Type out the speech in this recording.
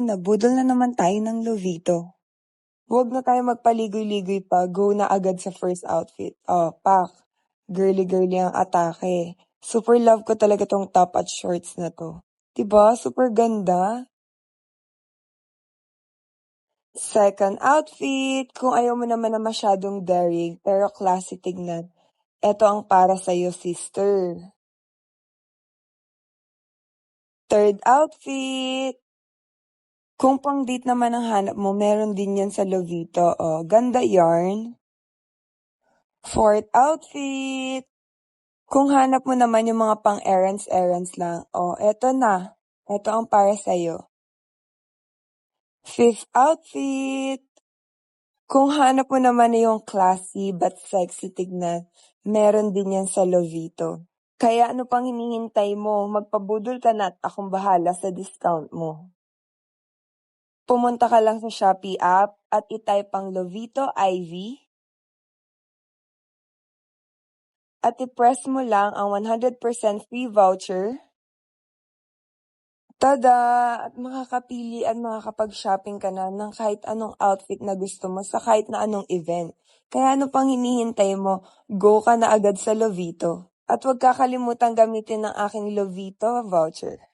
nabudol na naman tayo ng Lovito. Huwag na tayo magpaligoy-ligoy pa, go na agad sa first outfit. Oh, pak. Girly-girly ang atake. Super love ko talaga tong top at shorts na to. Diba? Super ganda. Second outfit, kung ayaw mo naman na masyadong daring pero classy tignan, eto ang para sa'yo, sister. Third outfit, kung pang date naman ang hanap mo, meron din yan sa Lovito. Oh, ganda yarn. Fourth outfit, kung hanap mo naman yung mga pang errands lang, oh, eto na. Eto ang para sa'yo. Fifth outfit, kung hanap mo naman na yung classy but sexy tignan, meron din yan sa Lovito. Kaya ano pang hinihintay mo? Magpabudol ka na at akong bahala sa discount mo. Pumunta ka lang sa Shopee app at itype ang Lovito Ivy at i-press mo lang ang 100% free voucher. Tada! At makakapili at makakapag-shopping ka na ng kahit anong outfit na gusto mo sa kahit na anong event. Kaya ano pang hinihintay mo? Go ka na agad sa Lovito. At huwag kakalimutan gamitin ng aking Lovito voucher.